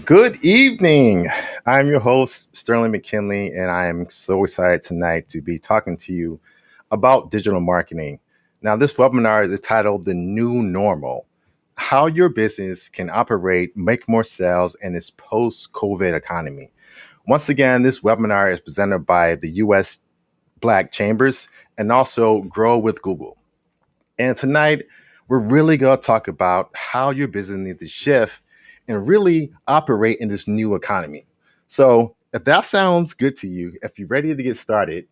Good evening. I'm your host, Sterling McKinley, and I am so excited tonight to be talking to you about digital marketing. Now, this webinar is titled The New Normal: How Your Business Can Operate, Make More Sales in this Post COVID Economy. Once again, this webinar is presented by the US Black Chambers and also Grow with Google. And tonight, we're really going to talk about how your business needs to shift and really operate in this new economy. So, if that sounds good to you, if you're ready to get started,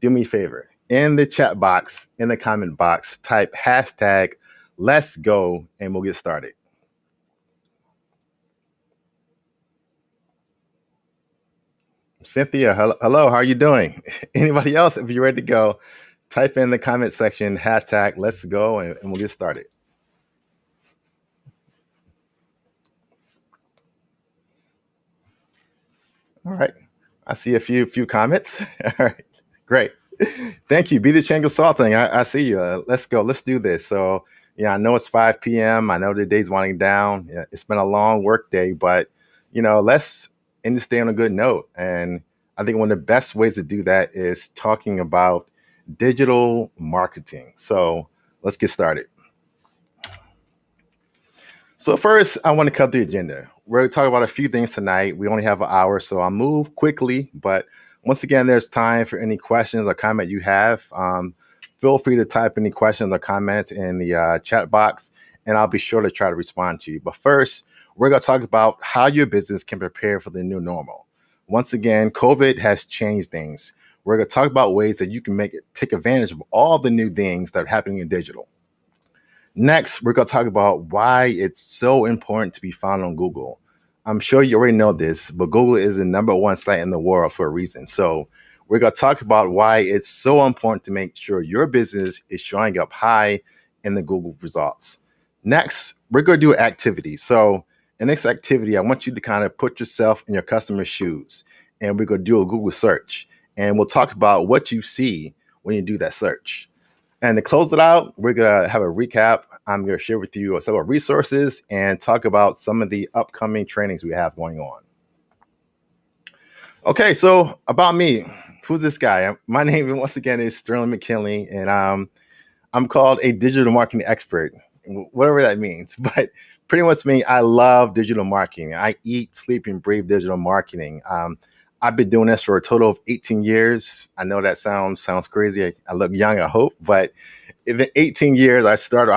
do me a favor. In the chat box, in the comment box, type hashtag let's go and we'll get started. Cynthia, hello, how are you doing? Anybody else, if you're ready to go, type in the comment section hashtag let's go and we'll get started. All right. I see a few comments. All right. Great. Thank you. Be the Change Consulting. I see you. Let's go. Let's do this. So, yeah, I know it's 5 p.m. I know the day's winding down. Yeah, it's been a long work day, but, let's end this day on a good note. And I think one of the best ways to do that is talking about digital marketing. So, let's get started. So first, I want to cover the agenda. We're going to talk about a few things tonight. We only have an hour, so I'll move quickly. But once again, there's time for any questions or comment you have. Feel free to type any questions or comments in the chat box, and I'll be sure to try to respond to you. But first, we're going to talk about how your business can prepare for the new normal. Once again, COVID has changed things. We're going to talk about ways that you can take advantage of all the new things that are happening in digital. Next, we're going to talk about why it's so important to be found on Google. I'm sure you already know this, but Google is the number one site in the world for a reason. So we're going to talk about why it's so important to make sure your business is showing up high in the Google results. Next, we're going to do an activity. So in this activity, I want you to kind of put yourself in your customer's shoes, and we're going to do a Google search. And we'll talk about what you see when you do that search. And to close it out, we're going to have a recap. I'm going to share with you several resources and talk about some of the upcoming trainings we have going on. Okay, so about me, who's this guy? My name, once again, is Sterling McKinley, and I'm called a digital marketing expert, whatever that means. But pretty much me, I love digital marketing. I eat, sleep, and breathe digital marketing. I've been doing this for a total of 18 years. I know that sounds crazy. I look young, I hope, but in 18 years, I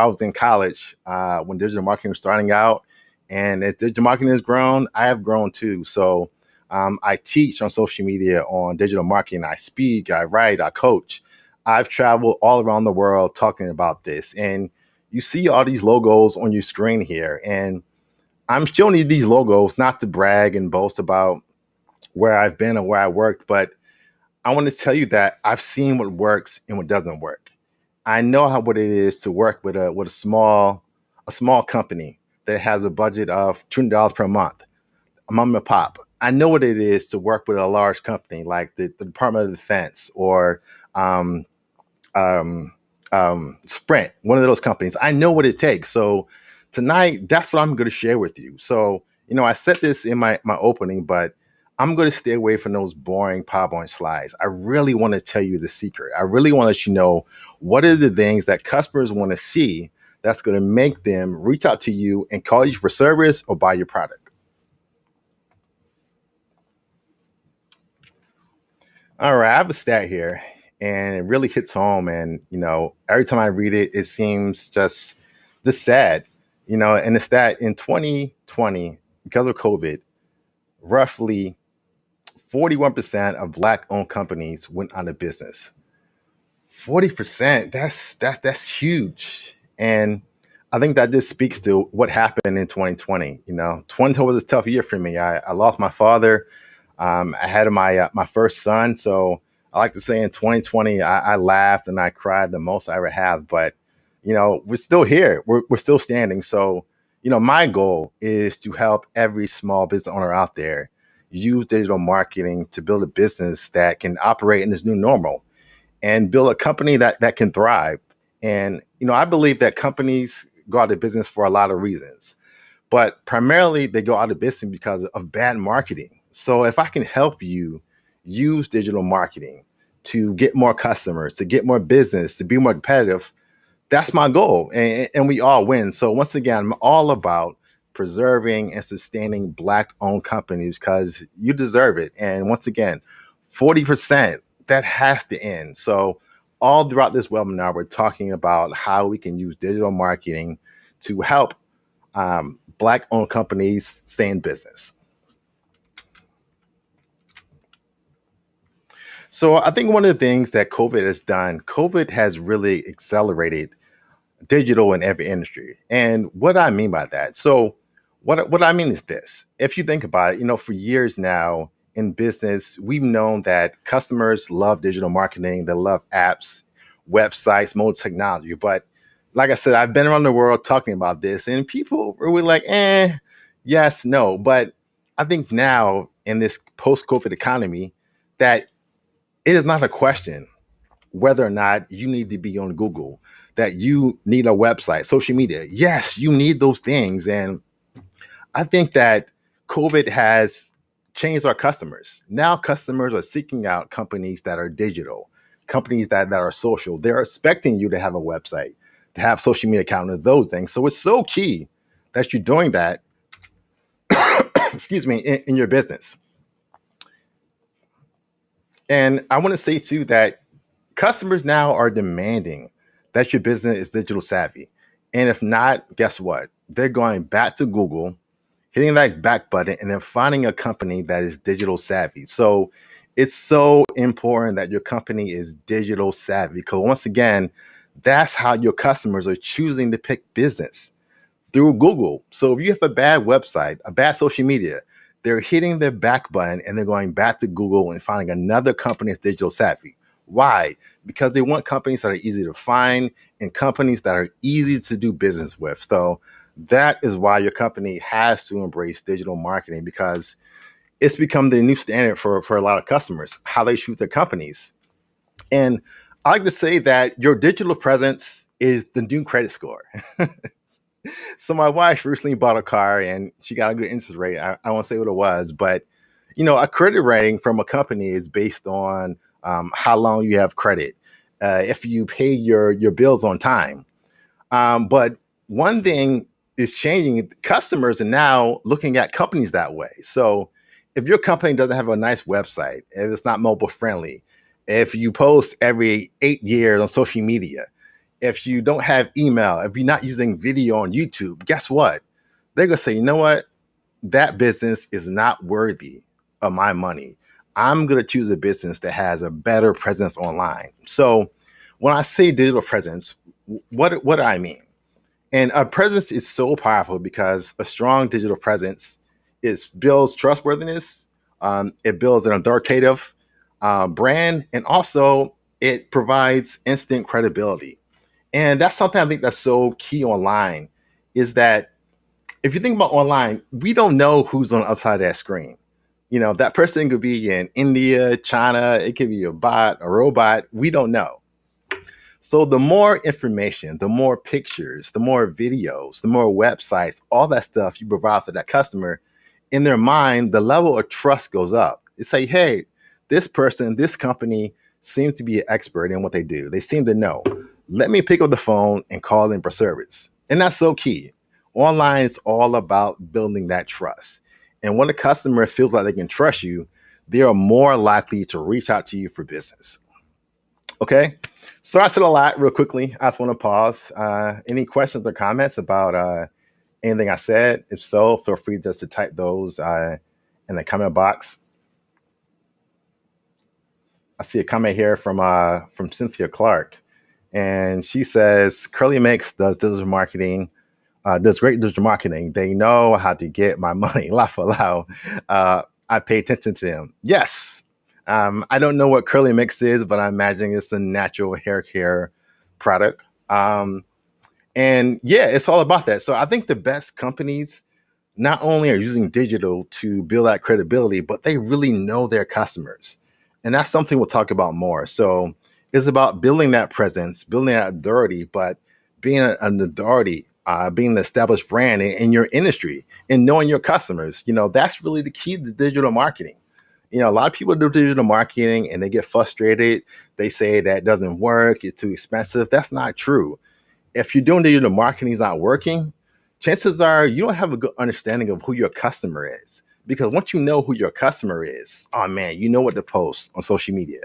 was in college when digital marketing was starting out. And as digital marketing has grown, I have grown too. So I teach on social media on digital marketing. I speak, I write, I coach. I've traveled all around the world talking about this. And you see all these logos on your screen here. And I'm showing you these logos not to brag and boast about where I've been and where I worked, but I want to tell you that I've seen what works and what doesn't work. I know what it is to work with a small company that has a budget of $200 per month, a mom and pop. I know what it is to work with a large company like the Department of Defense or um, Sprint, one of those companies. I know what it takes. So tonight, that's what I'm going to share with you. So, I said this in my opening, but I'm going to stay away from those boring PowerPoint slides. I really want to tell you the secret. I really want to let you know what are the things that customers want to see that's going to make them reach out to you and call you for service or buy your product. All right, I have a stat here, and it really hits home. And every time I read it, it seems just sad. And it's that in 2020, because of COVID, roughly 41% of Black-owned companies went out of business. 40%, that's huge. And I think that just speaks to what happened in 2020. 2020 was a tough year for me. I lost my father. I had my first son. So I like to say in 2020, I laughed and I cried the most I ever have. But, we're still here. We're still standing. So, my goal is to help every small business owner out there use digital marketing to build a business that can operate in this new normal and build a company that can thrive. And, I believe that companies go out of business for a lot of reasons. but primarily they go out of business because of bad marketing. So if I can help you use digital marketing to get more customers, to get more business, to be more competitive, that's my goal. And we all win. So once again, I'm all about preserving and sustaining Black owned companies because you deserve it. And once again, 40%, that has to end. So all throughout this webinar, we're talking about how we can use digital marketing to help Black owned companies stay in business. So I think one of the things that COVID has really accelerated digital in every industry. And what I mean by that, so what I mean is this: if you think about it, for years now in business, we've known that customers love digital marketing, they love apps, websites, mobile technology. But like I said, I've been around the world talking about this, and people were like, yes, no. But I think now in this post-COVID economy, that it is not a question whether or not you need to be on Google, that you need a website, social media. Yes, you need those things. And I think that COVID has changed our customers. Now customers are seeking out companies that are digital, companies that are social. They're expecting you to have a website, to have social media account, and those things. So it's so key that you're doing that, excuse me, in your business. And I want to say too that customers now are demanding that your business is digital savvy. And if not, guess what? They're going back to Google, hitting that back button, and then finding a company that is digital savvy. So it's so important that your company is digital savvy because once again, that's how your customers are choosing to pick business through Google. So if you have a bad website, a bad social media, they're hitting their back button and they're going back to Google and finding another company that's digital savvy. Why? Because they want companies that are easy to find and companies that are easy to do business with. So that is why your company has to embrace digital marketing because it's become the new standard for a lot of customers, how they shoot their companies. And I like to say that your digital presence is the new credit score. So my wife recently bought a car and she got a good interest rate. I won't say what it was, but a credit rating from a company is based on how long you have credit, if you pay your bills on time. But one thing is changing. Customers are now looking at companies that way. So if your company doesn't have a nice website, if it's not mobile friendly, if you post every 8 years on social media, if you don't have email, if you're not using video on YouTube, guess what? They're going to say, you know what? That business is not worthy of my money. I'm going to choose a business that has a better presence online. So when I say digital presence, what do I mean? And a presence is so powerful because a strong digital presence builds trustworthiness. It builds an authoritative brand, and also it provides instant credibility. And that's something I think that's so key online is that if you think about online, we don't know who's on the other side of that screen. That person could be in India, China, it could be a bot, a robot. We don't know. So the more information, the more pictures, the more videos, the more websites, all that stuff you provide for that customer, in their mind, the level of trust goes up. It's like, hey, this person, this company seems to be an expert in what they do. They seem to know. Let me pick up the phone and call them for service. And that's so key. Online is all about building that trust. And when a customer feels like they can trust you, they are more likely to reach out to you for business. Okay. So I said a lot real quickly. I just want to pause. Any questions or comments about anything I said? If so, feel free just to type those in the comment box. I see a comment here from Cynthia Clark, and she says Curly Mix does digital marketing, does great digital marketing. They know how to get my money. Laugh aloud. I pay attention to them. Yes. I don't know what Curly Mix is, but I'm imagining it's a natural hair care product. And yeah, it's all about that. So I think the best companies not only are using digital to build that credibility, but they really know their customers. And that's something we'll talk about more. So it's about building that presence, building that authority, but being an authority being an established brand in your industry and knowing your customers. That's really the key to digital marketing. A lot of people do digital marketing and they get frustrated. They say that doesn't work, it's too expensive. That's not true. If you're doing digital marketing is not working, chances are you don't have a good understanding of who your customer is. Because once you know who your customer is, oh man, you know what to post on social media.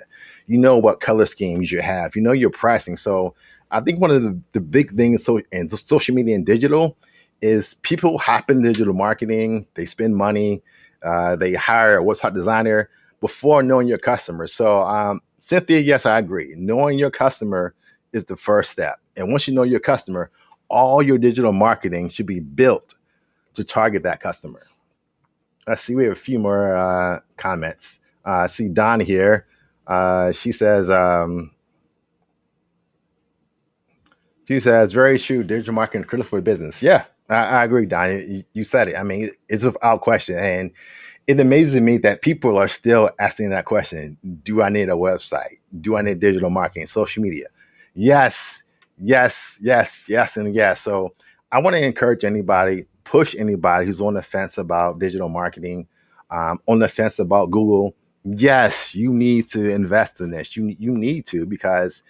You know what color schemes you have. You know your pricing. So I think one of the big things in social media and digital is people hop in digital marketing. They spend money. They hire a website designer before knowing your customer. So Cynthia, yes, I agree. Knowing your customer is the first step. And once you know your customer, all your digital marketing should be built to target that customer. Let's see, we have a few more comments. I see Don here. She says, very true, digital marketing is critical for business. Yeah, I agree, Don. You said it. I mean, it's without question. And it amazes me that people are still asking that question. Do I need a website? Do I need digital marketing, social media? Yes, yes, yes, yes, and yes. So I want to encourage anybody, push anybody who's on the fence about digital marketing, on the fence about Google. Yes, you need to invest in this. You need to, because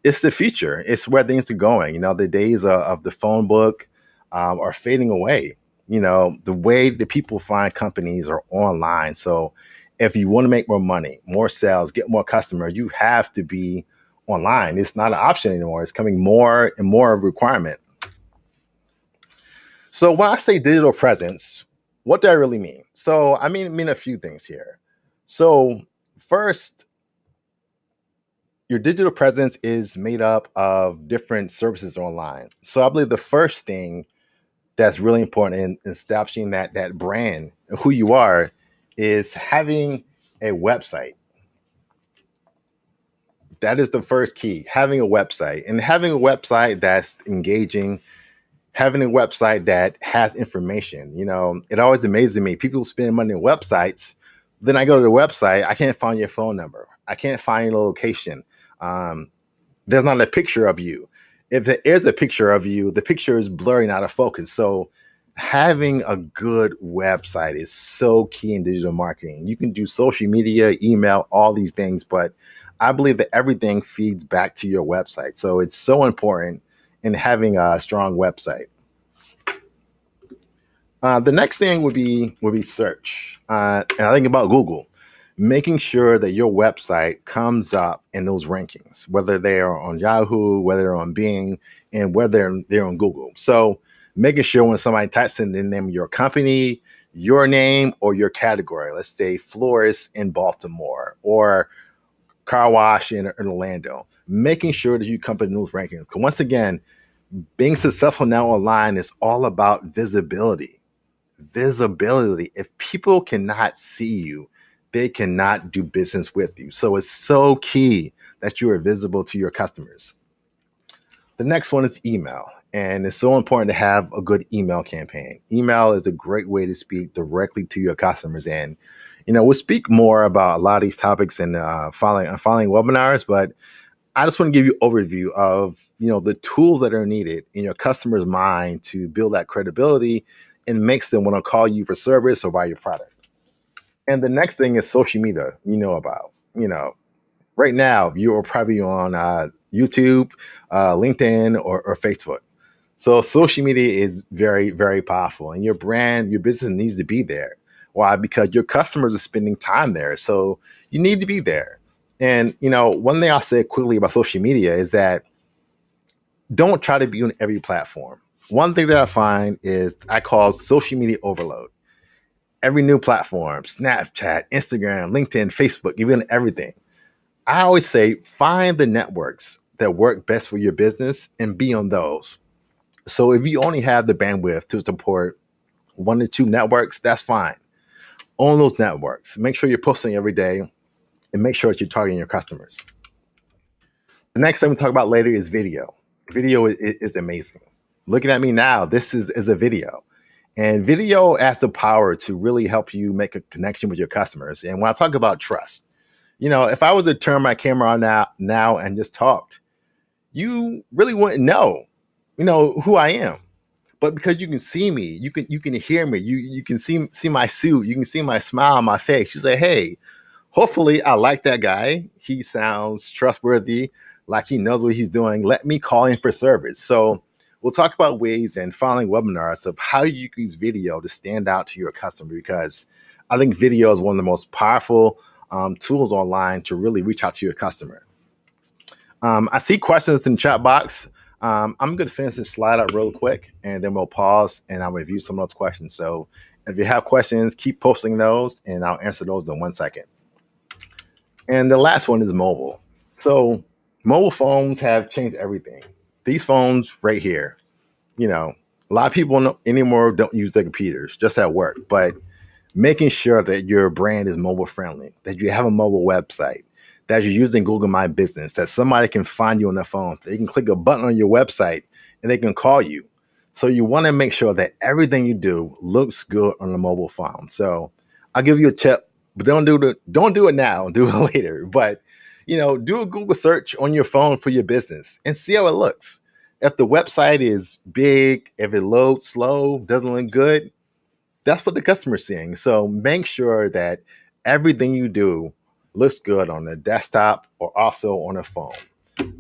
it's the future. It's where things are going. The days of the phone book are fading away. The way that people find companies are online. So if you want to make more money, more sales, get more customers, you have to be online. It's not an option anymore. It's coming more and more of a requirement. So when I say digital presence, what do I really mean? So I mean a few things here. So first, your digital presence is made up of different services online. So I believe the first thing that's really important in establishing that brand, who you are, is having a website. That is the first key, having a website, and having a website that's engaging, having a website that has information. It always amazes me. People spend money on websites. Then I go to the website, I can't find your phone number. I can't find your location. There's not a picture of you. If there is a picture of you, the picture is blurring out of focus. So having a good website is so key in digital marketing. You can do social media, email, all these things, but I believe that everything feeds back to your website. So it's so important in having a strong website. The next thing would be search. And I think about Google, making sure that your website comes up in those rankings, whether they are on Yahoo, whether they're on Bing, and whether they're on Google. So making sure when somebody types in the name of your company, your name, or your category, let's say florist in Baltimore or car wash in Orlando, making sure that you come up in those rankings. Because once again, being successful now online is all about visibility. Visibility. If people cannot see you, they cannot do business with you. So it's so key that you are visible to your customers. The next one is email. And it's so important to have a good email campaign. Email is a great way to speak directly to your customers. And, we'll speak more about a lot of these topics in following webinars, but I just want to give you an overview of, the tools that are needed in your customer's mind to build that credibility and makes them want to call you for service or buy your product. And the next thing is social media, about, right now you're probably on YouTube, LinkedIn, or Facebook. So social media is very, very powerful, and your brand, your business needs to be there. Why? Because your customers are spending time there. So you need to be there. And, one thing I'll say quickly about social media is that don't try to be on every platform. One thing that I find is I call social media overload. Every new platform, Snapchat, Instagram, LinkedIn, Facebook, even everything. I always say find the networks that work best for your business and be on those. So if you only have the bandwidth to support 1 to 2 networks, that's fine. Own those networks. Make sure you're posting every day and make sure that you're targeting your customers. The next thing we talk about later is video. Video is amazing. Looking at me now, this is a video. And video has the power to really help you make a connection with your customers. And when I talk about trust, if I was to turn my camera on now and just talked, you really wouldn't know, who I am. But because you can see me, you can hear me, you can see my suit, you can see my smile on my face. You say, hey, hopefully I like that guy. He sounds trustworthy, like he knows what he's doing. Let me call in for service. So we'll talk about ways and following webinars of how you can use video to stand out to your customer, because I think video is one of the most powerful tools online to really reach out to your customer. I see questions in the chat box. I'm going to finish this slide up real quick, and then we'll pause and I'll review some of those questions. So if you have questions, keep posting those and I'll answer those in 1 second. And the last one is mobile. So mobile phones have changed everything. These phones right here, a lot of people anymore don't use their computers just at work, but making sure that your brand is mobile friendly, that you have a mobile website, that you're using Google My Business, that somebody can find you on their phone. They can click a button on your website and they can call you. So you want to make sure that everything you do looks good on a mobile phone. So I'll give you a tip, but don't do it now, do it later. But do a Google search on your phone for your business and see how it looks. If the website is big, if it loads slow, doesn't look good, that's what the customer's seeing. So make sure that everything you do looks good on the desktop or also on a phone.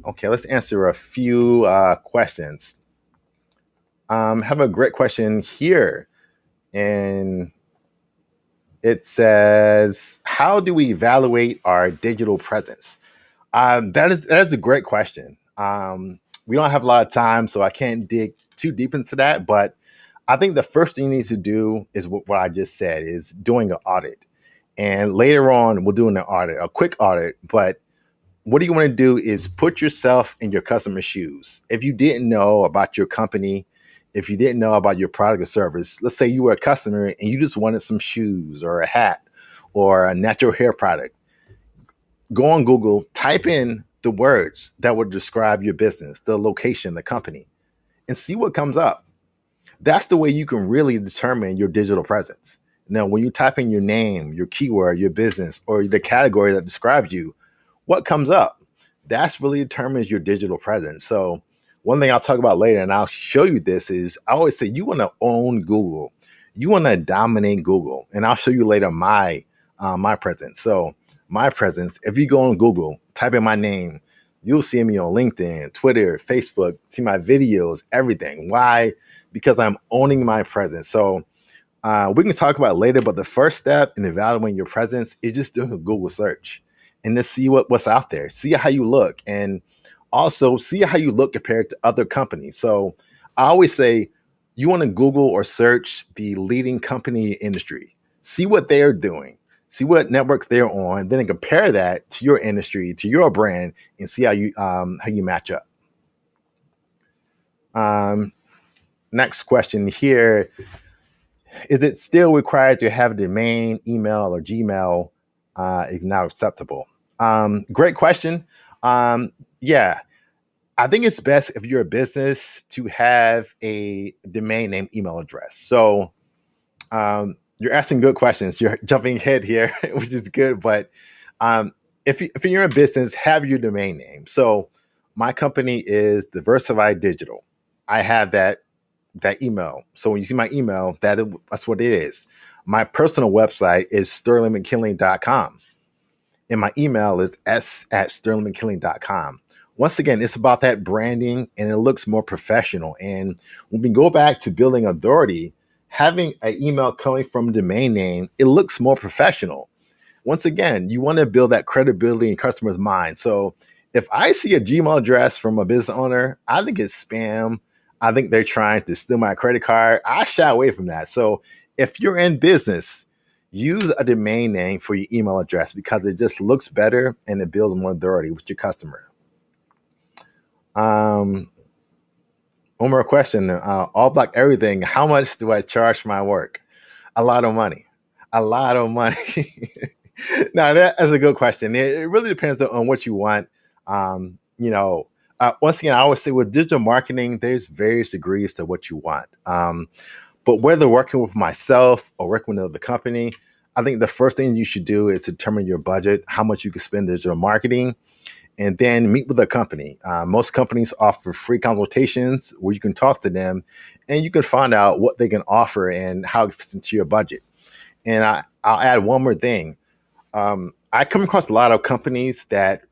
Okay, let's answer a few questions. Have a great question here. And it says, how do we evaluate our digital presence? That is a great question. We don't have a lot of time, so I can't dig too deep into that. But I think the first thing you need to do is what I just said, is doing an audit. And later on, we'll do an audit, a quick audit. But what you want to do is put yourself in your customer's shoes. If you didn't know about your company, if you didn't know about your product or service, let's say you were a customer and you just wanted some shoes or a hat or a natural hair product, go on Google, type in the words that would describe your business, the location, the company, and see what comes up. That's the way you can really determine your digital presence. Now, when you type in your name, your keyword, your business, or the category that describes you, what comes up? That's really determines your digital presence. So one thing I'll talk about later, and I'll show you this, is I always say you want to own Google. You want to dominate Google. And I'll show you later my presence. So my presence, if you go on Google, type in my name, you'll see me on LinkedIn, Twitter, Facebook, see my videos, everything. Why? Because I'm owning my presence. So we can talk about it later, but the first step in evaluating your presence is just doing a Google search and to see what's out there. See how you look, and also see how you look compared to other companies. So I always say you want to Google or search the leading company industry. See what they're doing. See what networks they're on. Then compare that to your industry, to your brand, and see how you match up. Next question here. Is it still required to have a domain, email, or Gmail is now acceptable? Great question. Yeah, I think it's best if you're a business to have a domain name email address. So you're asking good questions. You're jumping ahead here, which is good. But if you're in business, have your domain name. So my company is Diversified Digital. I have that email. So when you see my email, that's what it is. My personal website is sterlingmckinley.com. And my email is s@sterlingmckinley.com. Once again, it's about that branding, and it looks more professional. And when we go back to building authority, having an email coming from a domain name, it looks more professional. Once again, you want to build that credibility in customers' mind. So if I see a Gmail address from a business owner, I think it's spam. I think they're trying to steal my credit card. I shy away from that. So if you're in business, use a domain name for your email address, because it just looks better and it builds more authority with your customer. One more question. All Black Everything. How much do I charge for my work? A lot of money. A lot of money. Now, that's a good question. It really depends on what you want. Once again, I always say with digital marketing, there's various degrees to what you want. But whether working with myself or working with another company, I think the first thing you should do is determine your budget, how much you can spend digital marketing. and then meet with a company. Most companies offer free consultations where you can talk to them and you can find out what they can offer and how it fits into your budget. And I'll add one more thing. I come across a lot of companies that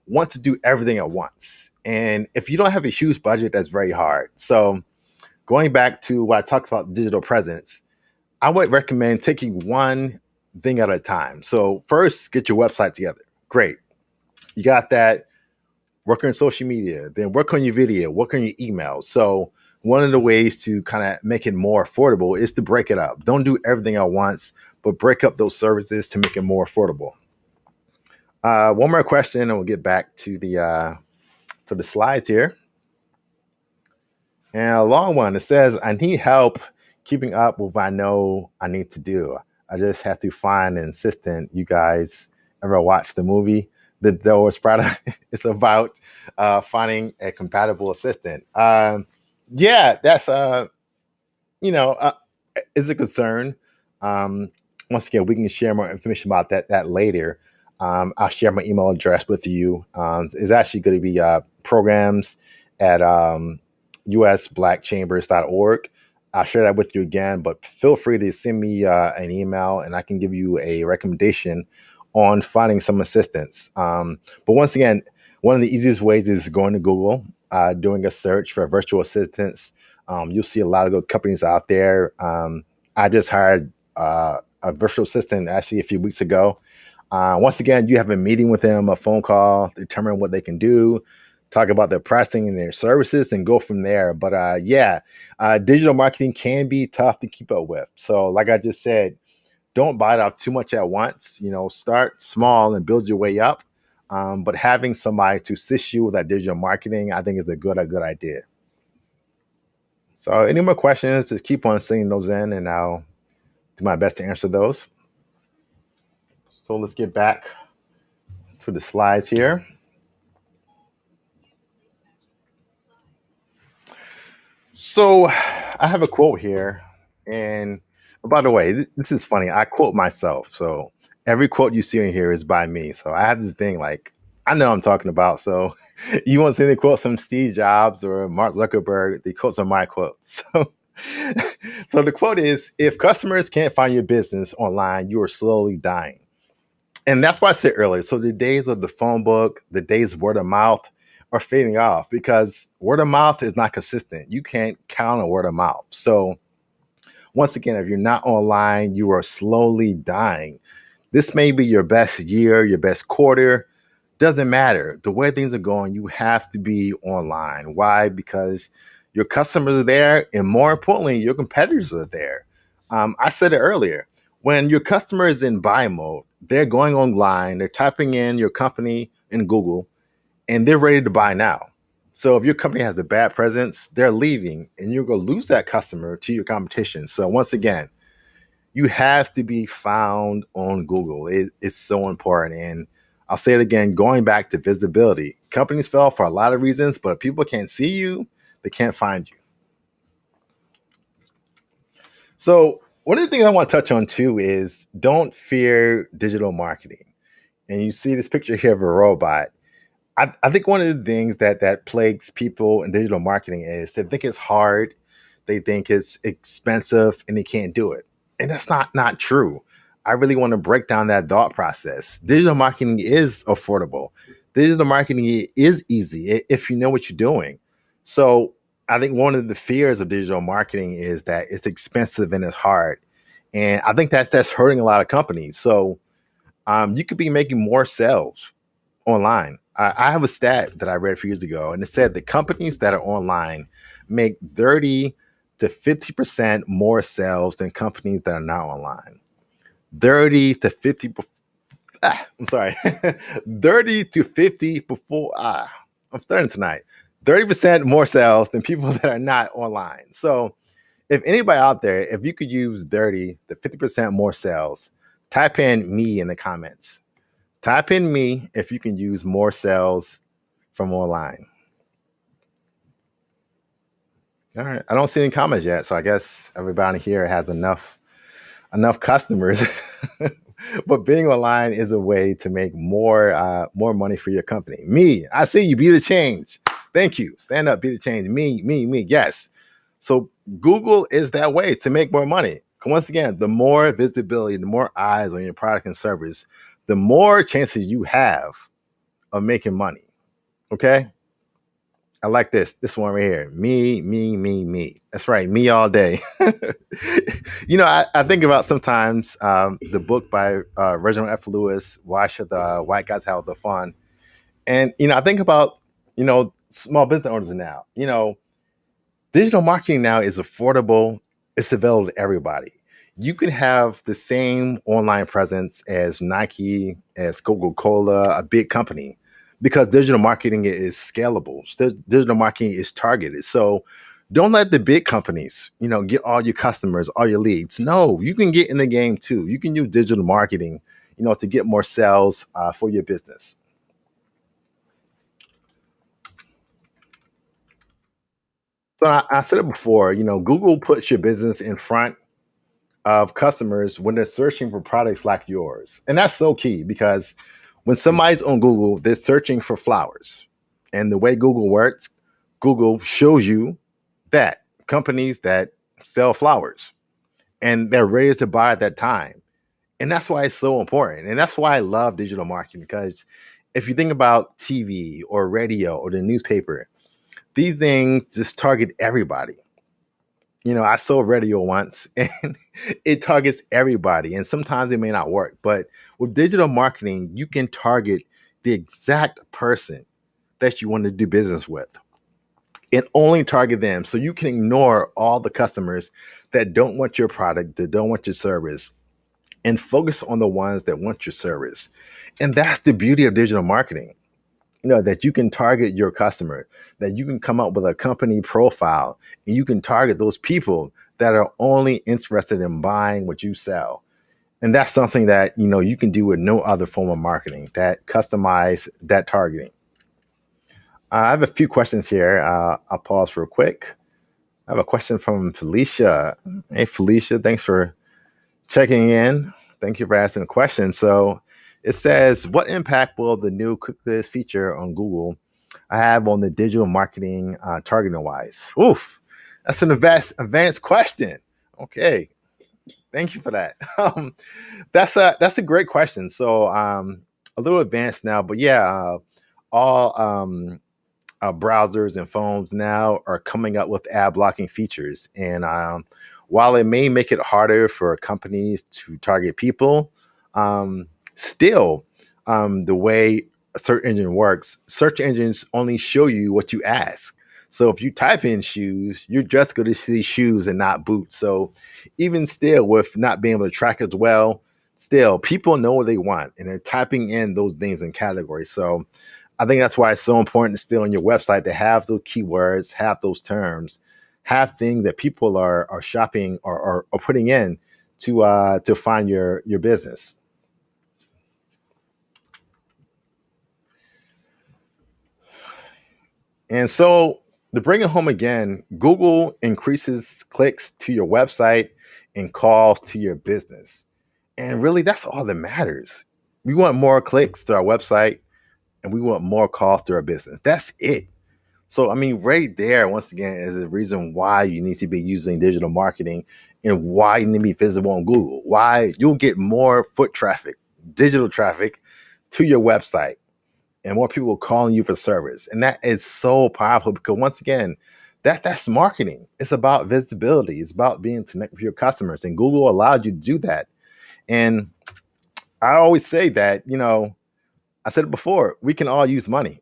want to do everything at once. And if you don't have a huge budget, that's very hard. So, going back to what I talked about digital presence, I would recommend taking one thing at a time. So, first, get your website together. Great. You got that. Work on social media, then work on your video, work on your email. So, one of the ways to kind of make it more affordable is to break it up. Don't do everything at once, but break up those services to make it more affordable. One more question, and we'll get back to the slides here. And a long one. It says, "I need help keeping up with what I know I need to do. I just have to find an assistant." You guys ever watch the movie The Door's Prada? It's about finding a compatible assistant. Yeah, that's you know, is a concern. Um, Once again, we can share more information about that later. I'll share my email address with you. It's actually going to be programs at usblackchambers.org. I'll share that with you again, but feel free to send me an email and I can give you a recommendation on finding some assistance. But once again, one of the easiest ways is going to Google, doing a search for virtual assistants. You'll see a lot of good companies out there. I just hired a virtual assistant actually a few weeks ago. Once again, you have a meeting with them, a phone call, determine what they can do, talk about their pricing and their services, and go from there. But yeah, digital marketing can be tough to keep up with. So, like I just said, don't bite off too much at once. Start small and build your way up. But having somebody to assist you with that digital marketing, I think, is a good idea. So, any more questions? Just keep on sending those in, and I'll do my best to answer those. So, let's get back to the slides here. So, I have a quote here, and by the way, this is funny. I quote myself, so every quote you see in here is by me. So I have this thing like I know what I'm talking about. So you want to see the quotes from Steve Jobs or Mark Zuckerberg? The quotes are my quotes. So the quote is: "If customers can't find your business online, you are slowly dying." And that's why I said earlier. So the days of the phone book, the days of word of mouth are fading off because word of mouth is not consistent. You can't count on word of mouth. So once again, if you're not online, you are slowly dying. This may be your best year, your best quarter. Doesn't matter. The way things are going, you have to be online. Why? Because your customers are there, and more importantly, your competitors are there. I said it earlier. When your customer is in buy mode, they're going online, they're typing in your company in Google, and they're ready to buy now. So if your company has a bad presence, they're leaving, and you're going to lose that customer to your competition. So once again, you have to be found on Google. It's so important. And I'll say it again, going back to visibility. Companies fail for a lot of reasons, but if people can't see you, they can't find you. So one of the things I want to touch on too is don't fear digital marketing. And you see this picture here of a robot. I think one of the things that plagues people in digital marketing is they think it's hard, they think it's expensive, and they can't do it. And that's not true. I really want to break down that thought process. Digital marketing is affordable. Digital marketing is easy if you know what you're doing. So I think one of the fears of digital marketing is that it's expensive and it's hard. And I think that's hurting a lot of companies. So you could be making more sales online. I have a stat that I read a few years ago, and it said the companies that are online make 30 to 50% more sales than companies that are not online. 30 to 50, I'm sorry, 30 to 50 before, I'm starting tonight. 30% more sales than people that are not online. So if anybody out there, if you could use 30 to 50% more sales, type in me in the comments. Type in me if you can use more sales from online. All right. I don't see any comments yet, so I guess everybody here has enough customers But being online is a way to make more money for your company. Me, I see you. Be the change. Thank you. Stand up. Be the change. Me. Yes. So Google is that way to make more money. Once again, the more visibility, the more eyes on your product and service, the more chances you have of making money. Okay. I like this. This one right here. Me. That's right. Me all day. I think about sometimes the book by Reginald F. Lewis, Why Should the White Guys Have the Fun? And, I think about, small business owners now. Digital marketing now is affordable. It's available to everybody. You can have the same online presence as Nike, as Coca-Cola, a big company, because digital marketing is scalable. Digital marketing is targeted. So don't let the big companies, get all your customers, all your leads. No, you can get in the game too. You can use digital marketing, to get more sales for your business. So I said it before, Google puts your business in front of customers when they're searching for products like yours. And that's so key because when somebody's on Google, they're searching for flowers. And the way Google works, Google shows you that companies that sell flowers and they're ready to buy at that time. And that's why it's so important. And that's why I love digital marketing because if you think about TV or radio or the newspaper, these things just target everybody. I sold radio once and it targets everybody. And sometimes it may not work. But with digital marketing, you can target the exact person that you want to do business with and only target them. So you can ignore all the customers that don't want your product, that don't want your service, and focus on the ones that want your service. And that's the beauty of digital marketing. That you can target your customer, that you can come up with a company profile and you can target those people that are only interested in buying what you sell. And that's something that, you can do with no other form of marketing, that customize that targeting. I have a few questions here. I'll pause real quick. I have a question from Felicia. Hey, Felicia, thanks for checking in. Thank you for asking a question. So it says, what impact will the new quick list feature on Google have on the digital marketing targeting wise? Oof, that's an advanced question. Okay, thank you for that. That's a great question. So a little advanced now, but yeah, all browsers and phones now are coming up with ad blocking features. And while it may make it harder for companies to target people, still, the way a search engine works, search engines only show you what you ask. So if you type in shoes, you're just going to see shoes and not boots. So even still, with not being able to track as well, still people know what they want and they're typing in those things in categories. So I think that's why it's so important to still on your website to have those keywords, have those terms, have things that people are shopping or putting in to find your business. And so to bring it home again, Google increases clicks to your website and calls to your business. And really, that's all that matters. We want more clicks to our website and we want more calls to our business. That's it. So, I mean, right there, once again, is the reason why you need to be using digital marketing and why you need to be visible on Google. Why you'll get more foot traffic, digital traffic to your website and more people calling you for service. And that is so powerful because once again, that's marketing. It's about visibility. It's about being connected with your customers. And Google allowed you to do that. And I always say that, I said it before, we can all use money.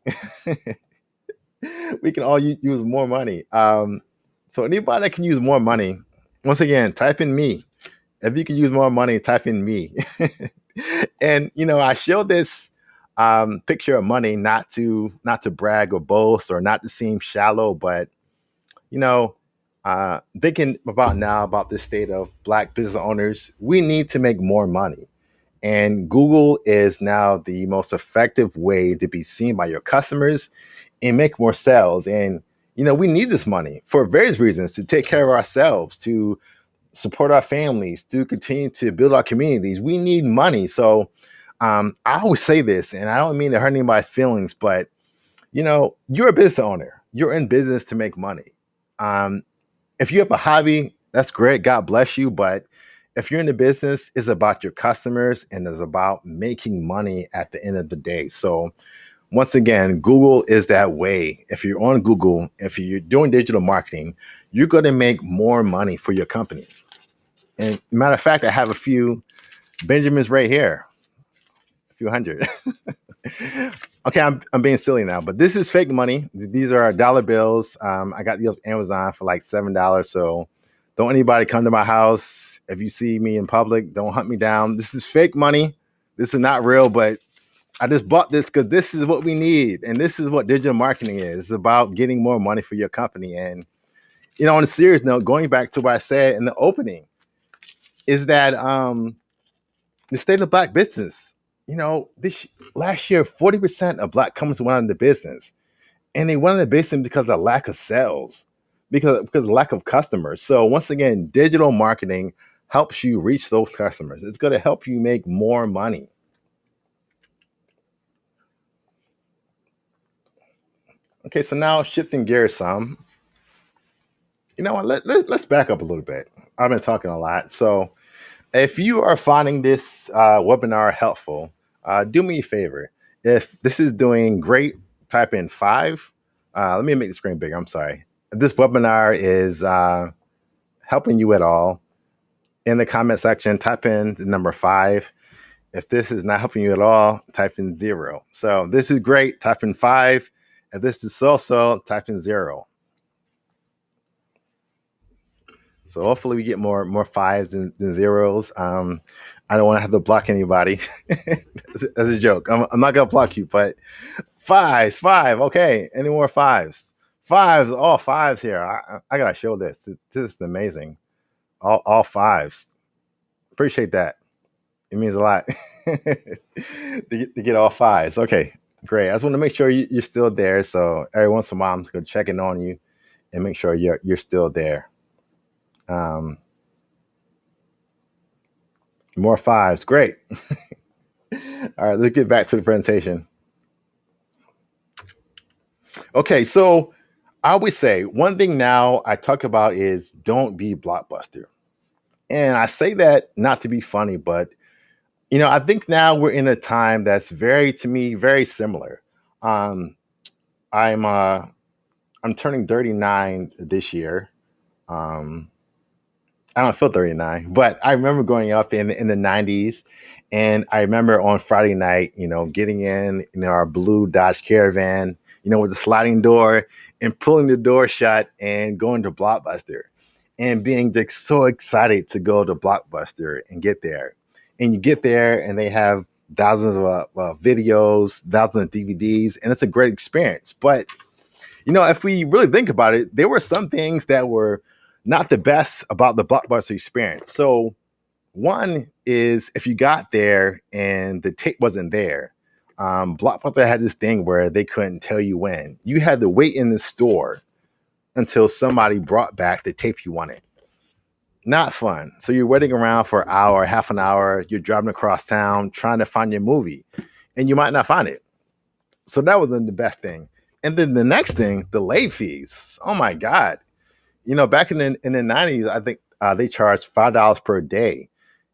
We can all use more money. So anybody that can use more money, once again, type in me. If you can use more money, type in me. And I showed this picture of money not to brag or boast or not to seem shallow, but you know, thinking about this state of Black business owners, we need to make more money. And Google is now the most effective way to be seen by your customers and make more sales. And we need this money for various reasons to take care of ourselves, to support our families, to continue to build our communities. We need money. So I always say this, and I don't mean to hurt anybody's feelings, but you're a business owner. You're in business to make money. Um, if you have a hobby, that's great. God bless you. But if you're in the business, it's about your customers and it's about making money at the end of the day. So once again, Google is that way. If you're on Google, if you're doing digital marketing, you're going to make more money for your company. And matter of fact, I have a few Benjamins right here, a few hundred. Okay, I'm being silly now, but this is fake money. These are dollar bills. I got these off Amazon for like $7. So don't anybody come to my house. If you see me in public, don't hunt me down. This is fake money. This is not real, but I just bought this because this is what we need. And this is what digital marketing is. It's about getting more money for your company. And, on a serious note, going back to what I said in the opening, is that the state of black business, this last year, 40% of black companies went out of the business. And they went out of business because of lack of sales, because of lack of customers. So once again, digital marketing helps you reach those customers. It's going to help you make more money. Okay, so now shifting gears some. You know what? Let's back up a little bit. I've been talking a lot. So if you are finding this webinar helpful, do me a favor. If this is doing great, type in 5. Let me make the screen bigger. I'm sorry. If this webinar is helping you at all, in the comment section, type in the number 5. If this is not helping you at all, type in 0. So this is great, type in 5. If this is so-so, type in 0. So hopefully we get more 5s than 0s. I don't want to have to block anybody. As a joke. I'm not gonna block you, but 5. Okay, any more 5s? 5s, all 5s here. I gotta show this. This is amazing. All 5s. Appreciate that. It means a lot to get all 5s. Okay, great. I just want to make sure you're still there. So every once in a while, I'm just gonna check in on you and make sure you're still there. More 5s. Great. All right, let's get back to the presentation. Okay, so I always say one thing now I talk about is don't be Blockbuster. And I say that not to be funny, but I think now we're in a time that's to me, very similar. Um, I'm I'm turning 39 this year. Um, I don't feel 39, but I remember growing up in the 90s. And I remember on Friday night, getting in our blue Dodge Caravan, with the sliding door and pulling the door shut and going to Blockbuster and being just so excited to go to Blockbuster and get there. And you get there and they have thousands of videos, thousands of DVDs, and it's a great experience. But if we really think about it, there were some things that were not the best about the Blockbuster experience. So one is if you got there and the tape wasn't there, Blockbuster had this thing where they couldn't tell you when. You had to wait in the store until somebody brought back the tape you wanted. Not fun. So you're waiting around for an hour, half an hour. You're driving across town trying to find your movie, and you might not find it. So that wasn't the best thing. And then the next thing, the late fees. Oh my God. Back in the 90s, I think they charged $5 per day.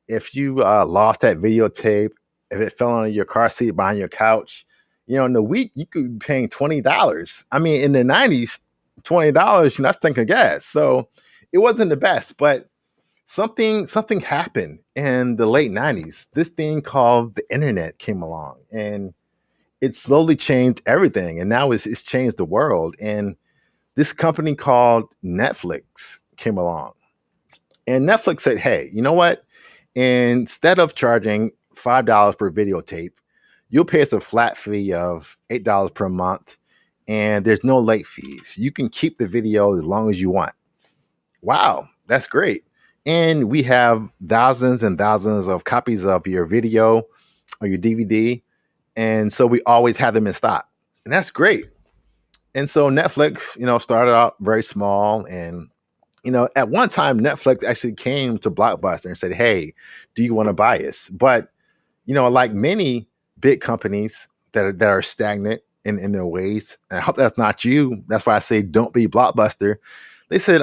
If you lost that videotape, if it fell on your car seat behind your couch, in a week, you could be paying $20. I mean, in the 90s, $20, that's tank of gas. So it wasn't the best, but something happened in the late 90s. This thing called the internet came along, and it slowly changed everything. And now it's changed the world. And this company called Netflix came along. And Netflix said, hey, you know what? Instead of charging $5 per videotape, you'll pay us a flat fee of $8 per month. And there's no late fees. You can keep the video as long as you want. Wow, that's great. And we have thousands and thousands of copies of your video or your DVD. And so we always have them in stock. And that's great. And so Netflix, started out very small and At one time, Netflix actually came to Blockbuster and said, "Hey, do you want to buy us?" But like many big companies that are stagnant in their ways, and I hope that's not you. That's why I say don't be Blockbuster. They said,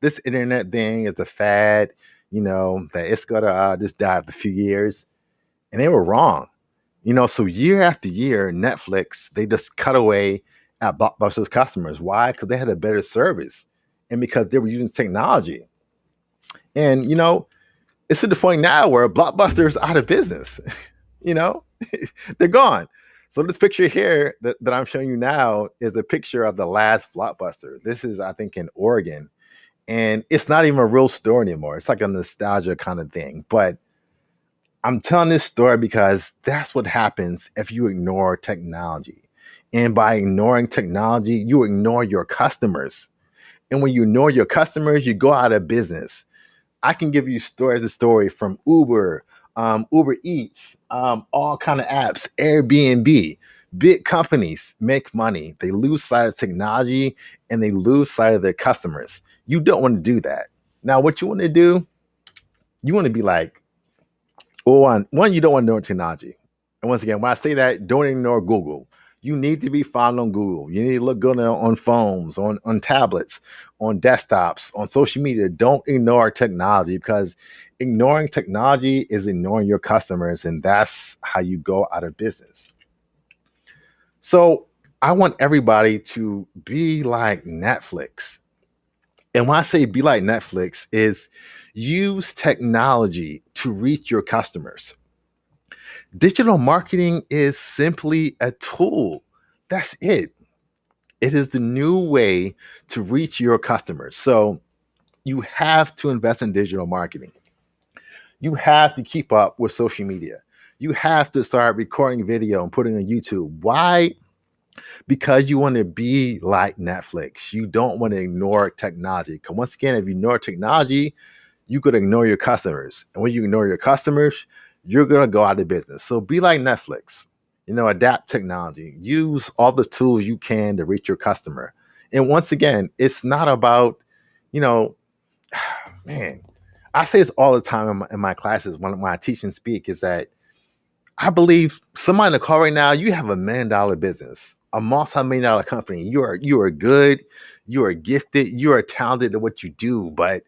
this internet thing is a fad, that it's gonna just die after a few years. And they were wrong. So year after year, Netflix, they just cut away at Blockbuster's customers. Why? Because they had a better service and because they were using technology. And it's to the point now where Blockbuster is out of business. you know, they're gone. So this picture here that I'm showing you now is a picture of the last Blockbuster. This is, I think, in Oregon. And it's not even a real store anymore. It's like a nostalgia kind of thing. But I'm telling this story because that's what happens if you ignore technology. And by ignoring technology, you ignore your customers. And when you ignore your customers, you go out of business. I can give you story to story from Uber, Uber Eats, all kind of apps, Airbnb. Big companies make money. They lose sight of technology and they lose sight of their customers. You don't want to do that. Now, what you want to do, you want to be like, well, one, you don't want to know technology. And once again, when I say that, don't ignore Google. You need to be found on Google. You need to look good on phones, on tablets, on desktops, on social media. Don't ignore technology because ignoring technology is ignoring your customers, and that's how you go out of business. So I want everybody to be like Netflix. And when I say be like Netflix, is use technology to reach your customers. Digital marketing is simply a tool. That's it. It is the new way to reach your customers. So you have to invest in digital marketing. You have to keep up with social media. You have to start recording video and putting on YouTube. Why? Because you want to be like Netflix. You don't want to ignore technology. Because once again, if you ignore technology, you could ignore your customers. And when you ignore your customers, you're going to go out of business. So be like Netflix, adapt technology, use all the tools you can to reach your customer. And once again, it's not about, you know, man, I say this all the time in my classes when I teach and speak is that I believe somebody in the call right now, you have $1 million business, a multi-million dollar company. You are good, you are gifted, you are talented at what you do, but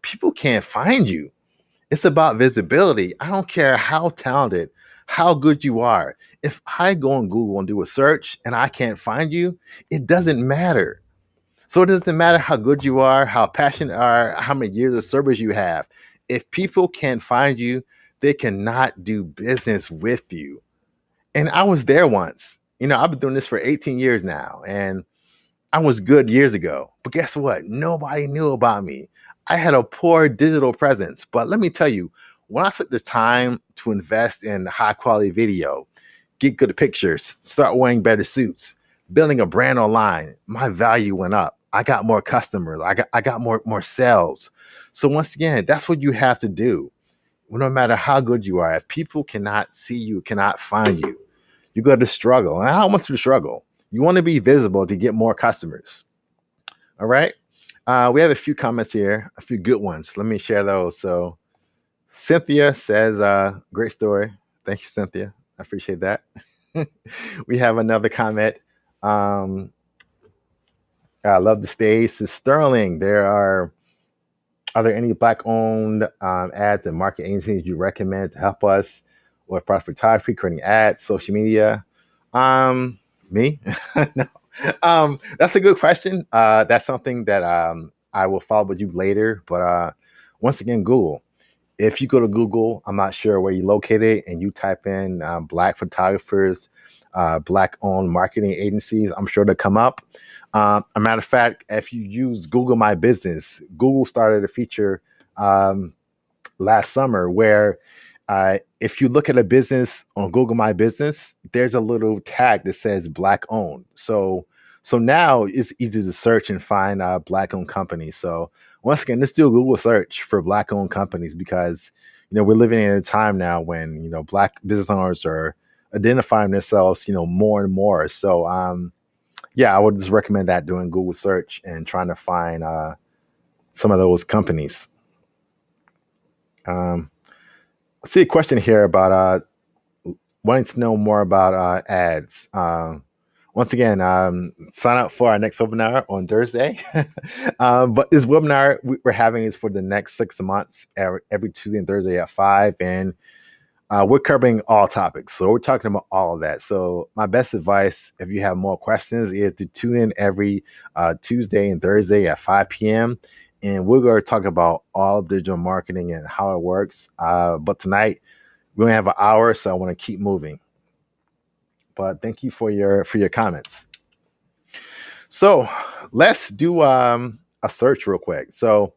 people can't find you. It's about visibility. I don't care how talented, how good you are. If I go on Google and do a search and I can't find you, it doesn't matter. So it doesn't matter how good you are, how passionate you are, how many years of service you have. If people can't find you, they cannot do business with you. And I was there once. I've been doing this for 18 years now. And I was good years ago, but guess what? Nobody knew about me. I had a poor digital presence, but let me tell you, when I took the time to invest in high quality video, get good pictures, start wearing better suits, building a brand online, my value went up. I got more customers. I got more sales. So once again, that's what you have to do. Well, no matter how good you are, if people cannot see you, cannot find you, you got to struggle. And I don't want you to struggle. You want to be visible to get more customers. All right. We have a few comments here, a few good ones. Let me share those. So Cynthia says, great story. Thank you, Cynthia. I appreciate that. We have another comment. I love the stage. Says Sterling, are there any black owned ads and market agencies you recommend to help us with product photography, creating ads, social media? Me? No. That's a good question. That's something that I will follow with you later. But once again, Google. If you go to Google, I'm not sure where you locate it, and you type in black photographers, black owned marketing agencies, I'm sure they'll come up. A matter of fact, if you use Google My Business, Google started a feature last summer where if you look at a business on Google My Business, there's a little tag that says black owned. So now it's easy to search and find black owned companies. So once again, let's do a Google search for black owned companies because we're living in a time now when black business owners are identifying themselves more and more. So yeah, I would just recommend that doing Google search and trying to find some of those companies. I see a question here about wanting to know more about ads. Once again, sign up for our next webinar on Thursday. But this webinar we're having is for the next 6 months, every Tuesday and Thursday at 5. And we're covering all topics. So we're talking about all of that. So my best advice, if you have more questions, is to tune in every Tuesday and Thursday at 5 p.m. And we're going to talk about all of digital marketing and how it works. But tonight, we only have an hour, so I want to keep moving. But thank you for your comments. So let's do a search real quick. So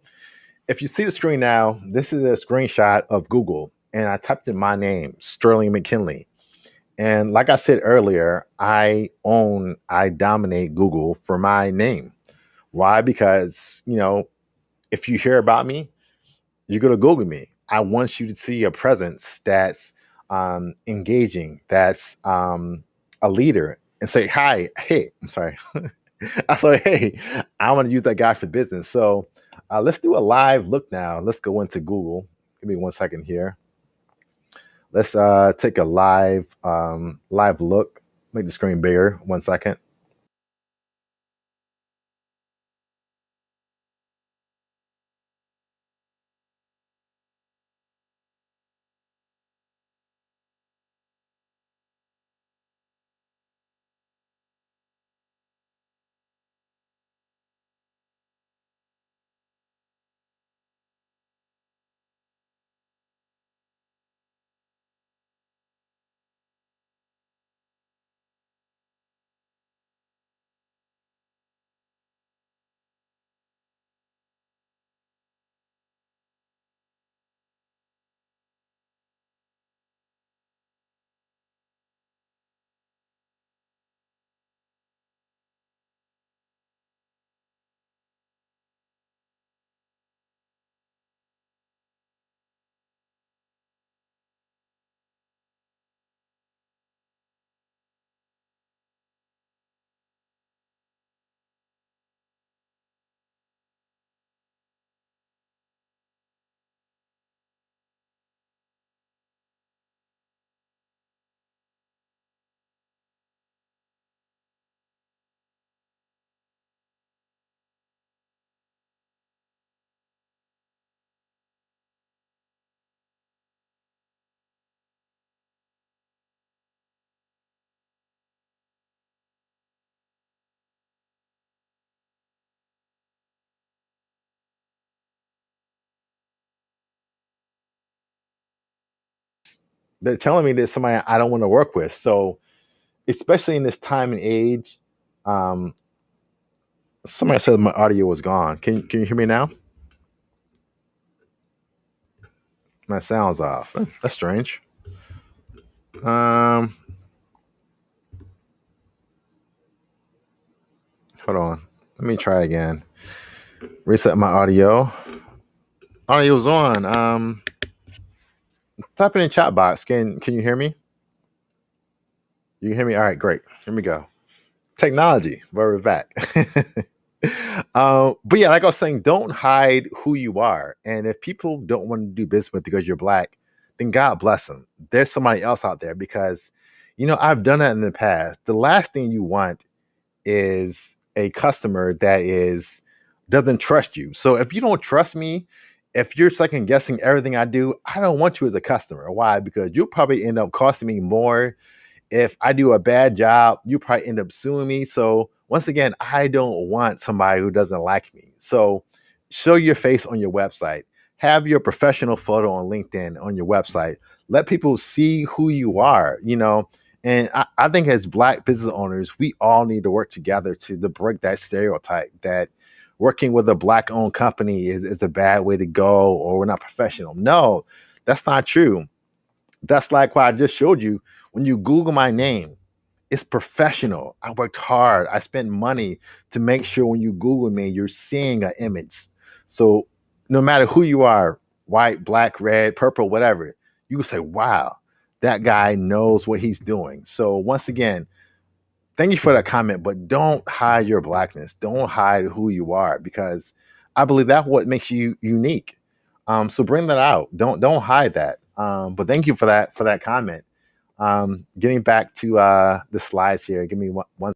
if you see the screen now, this is a screenshot of Google, and I typed in my name, Sterling McKinley. And like I said earlier, I dominate Google for my name. Why? Because, if you hear about me, you're going to Google me. I want you to see a presence that's engaging, that's a leader, and say, hi, hey, I'm sorry. I said, hey, I want to use that guy for business. So let's do a live look now. Let's go into Google. Give me 1 second here. Let's take a live look. Make the screen bigger. 1 second. They're telling me that somebody I don't want to work with. So especially in this time and age, um, somebody said my audio was gone. Can you hear me now? My sound's off. That's strange. Um, Hold on. Let me try again. Reset my audio. Audio's on. Type it in chat box. Can you hear me? You can hear me? All right, great. Here we go. Technology. We're back. But yeah, like I was saying, don't hide who you are. And if people don't want to do business with you because you're black, then God bless them. There's somebody else out there because, I've done that in the past. The last thing you want is a customer that doesn't trust you. So if you don't trust me, if you're second guessing everything I do, I don't want you as a customer. Why? Because you'll probably end up costing me more. If I do a bad job, you probably end up suing me. So once again, I don't want somebody who doesn't like me. So show your face on your website. Have your professional photo on LinkedIn on your website. Let people see who you are. And I think as black business owners, we all need to work together to break that stereotype that working with a black owned company is a bad way to go or we're not professional. No, that's not true. That's like what I just showed you. When you Google my name, it's professional. I worked hard. I spent money to make sure when you Google me, you're seeing an image. So no matter who you are, white, black, red, purple, whatever, you can say, wow, that guy knows what he's doing. So once again, thank you for that comment, but don't hide your blackness. Don't hide who you are because I believe that's what makes you unique. So bring that out. Don't hide that. But thank you for that comment. Getting back to the slides here. Give me one.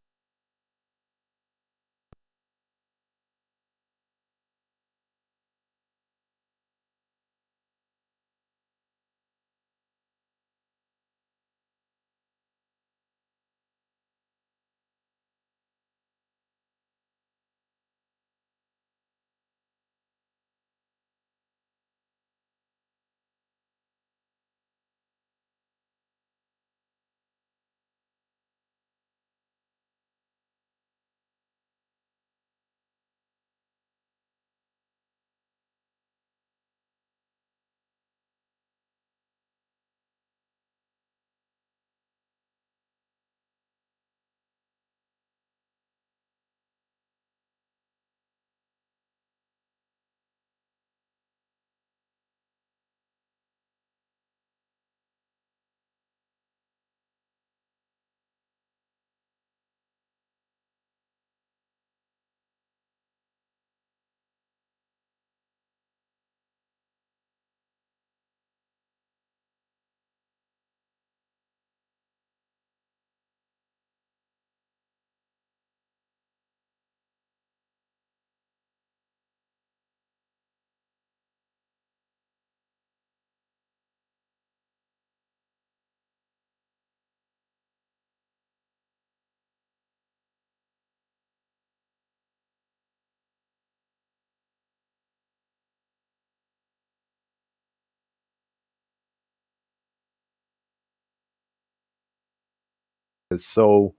Is so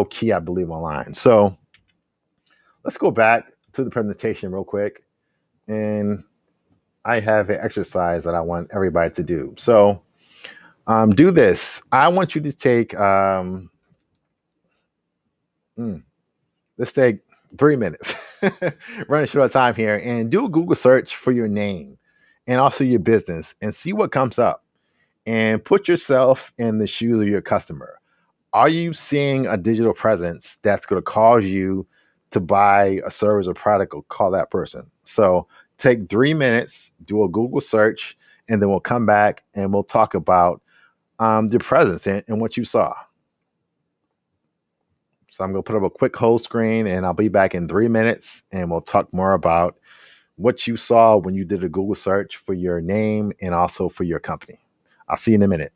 key, I believe, online. So let's go back to the presentation real quick, and I have an exercise that I want everybody to do. So do this. I want you to take mm, let's take 3 minutes. Running short of time here, and do a Google search for your name and also your business, and see what comes up. And put yourself in the shoes of your customer. Are you seeing a digital presence that's going to cause you to buy a service or product or call that person? So take 3 minutes, do a Google search, and then we'll come back and we'll talk about the presence and what you saw. So I'm going to put up a quick whole screen, and I'll be back in 3 minutes, and we'll talk more about what you saw when you did a Google search for your name and also for your company. I'll see you in a minute.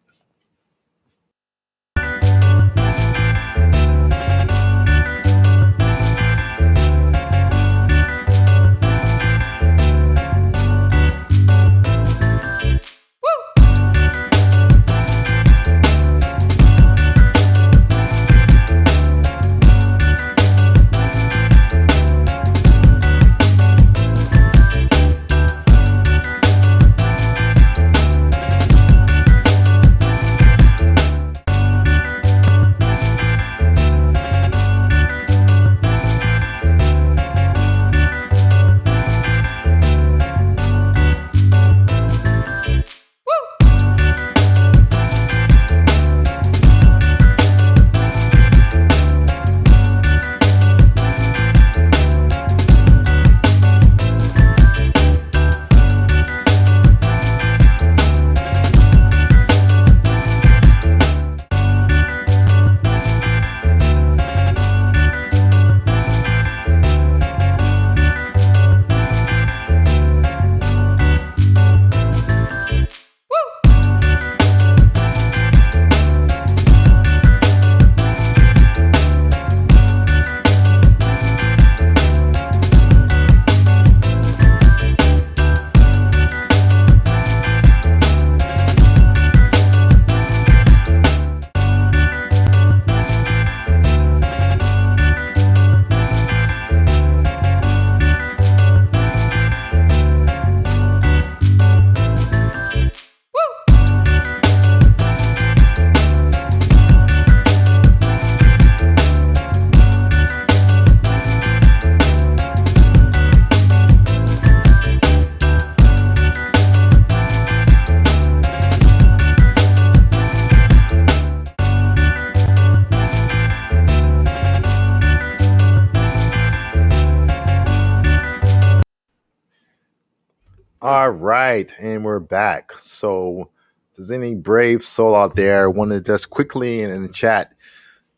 All right, and we're back. So, does any brave soul out there want to just quickly in the chat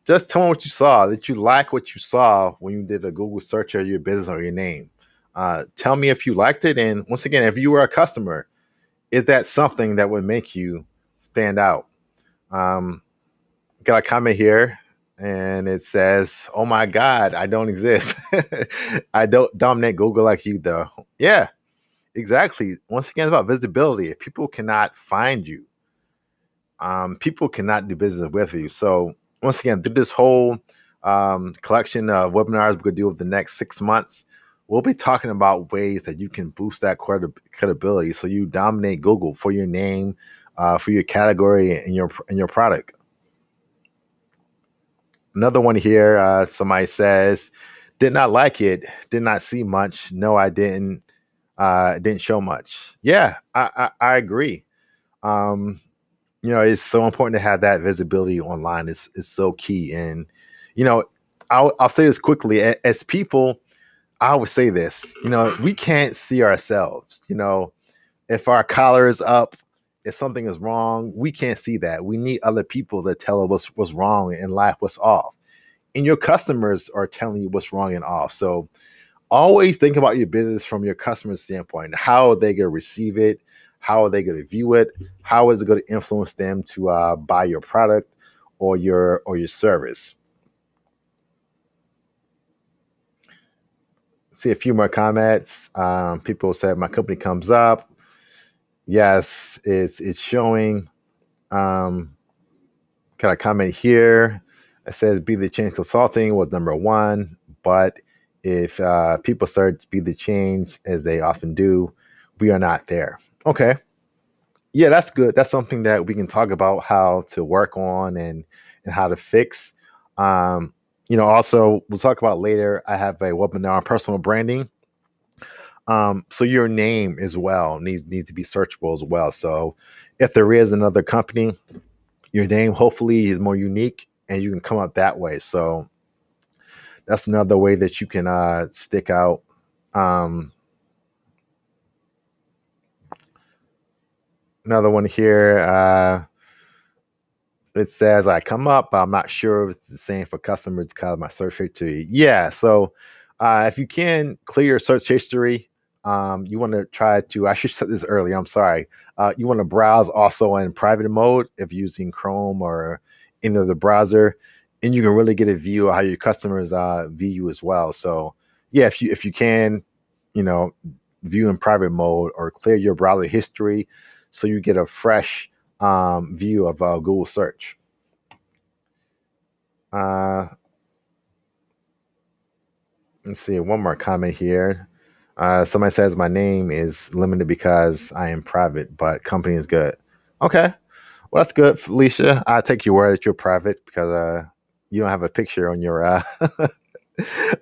just tell me what you saw? Did you like what you saw when you did a Google search of your business or your name? Tell me if you liked it, and once again, if you were a customer, is that something that would make you stand out? Um, got a comment here, and it says, "Oh my God, I don't exist. I don't dominate Google like you, though." Yeah, exactly. Once again, it's about visibility. If people cannot find you, people cannot do business with you. So once again, through this whole collection of webinars we're going to do over the next 6 months, we'll be talking about ways that you can boost that credibility so you dominate Google for your name, for your category, and your product. Another one here, somebody says, did not like it, did not see much. No, I didn't. Didn't show much. Yeah, I agree. Um, it's so important to have that visibility online. It's so key. And, I'll say this quickly. As people, I always say this, we can't see ourselves. If our collar is up, if something is wrong, we can't see that. We need other people to tell us what's wrong in life, what's off. And your customers are telling you what's wrong and off. So always think about your business from your customer standpoint. How are they going to receive it? How are they going to view it? How is it going to influence them to buy your product or your service? See a few more comments. People said my company comes up. Yes, it's showing. Got a comment here. It says Be the Change Consulting was number one, but if people search Be the Change as they often do, we are not there. Okay. Yeah, that's good. That's something that we can talk about how to work on and how to fix. Also we'll talk about later. I have a webinar on personal branding. So your name as well needs to be searchable as well. So if there is another company, your name hopefully is more unique and you can come up that way. So that's another way that you can stick out. Another one here. It says I come up, but I'm not sure if it's the same for customers because of my search history. Yeah. So if you can clear your search history, you want to try to, I should set this earlier. I'm sorry. You want to browse also in private mode if using Chrome or any other browser, and you can really get a view of how your customers view you as well. So yeah, if you can, you know, view in private mode or clear your browser history so you get a fresh view of Google search. Let's see, one more comment here. Somebody says my name is limited because I am private, but company is good. Okay, well that's good, Felicia. I take your word that you're private because you don't have a picture on your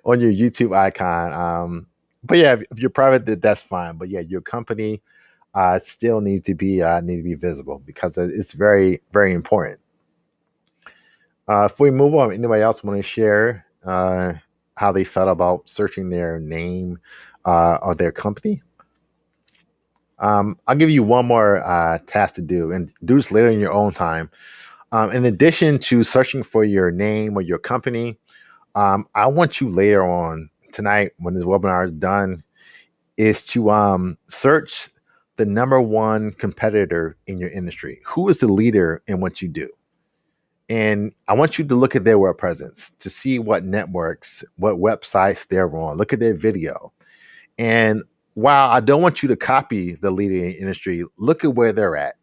on your YouTube icon. But yeah, if you're private, that's fine. But yeah, your company still needs to be visible because it's very very important. If we move on, anybody else want to share how they felt about searching their name or their company? I'll give you one more task to do, and do this later in your own time. In addition to searching for your name or your company, I want you later on tonight when this webinar is done, is to search the number one competitor in your industry. Who is the leader in what you do? And I want you to look at their web presence to see what networks, what websites they're on. Look at their video. And while I don't want you to copy the leader in your industry, look at where they're at.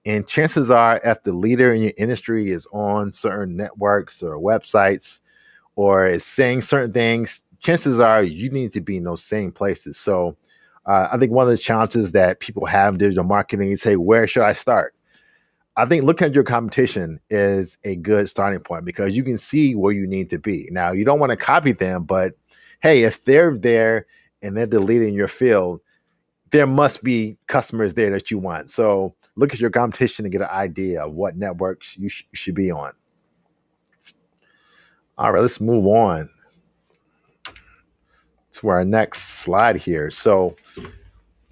And chances are, if the leader in your industry is on certain networks or websites or is saying certain things, chances are you need to be in those same places. So I think one of the challenges that people have in digital marketing is, hey, where should I start? I think looking at your competition is a good starting point because you can see where you need to be. Now, you don't want to copy them, but hey, if they're there and they're the leader in your field, there must be customers there that you want. So look at your competition to get an idea of what networks you should be on. All right, let's move on to our next slide here. So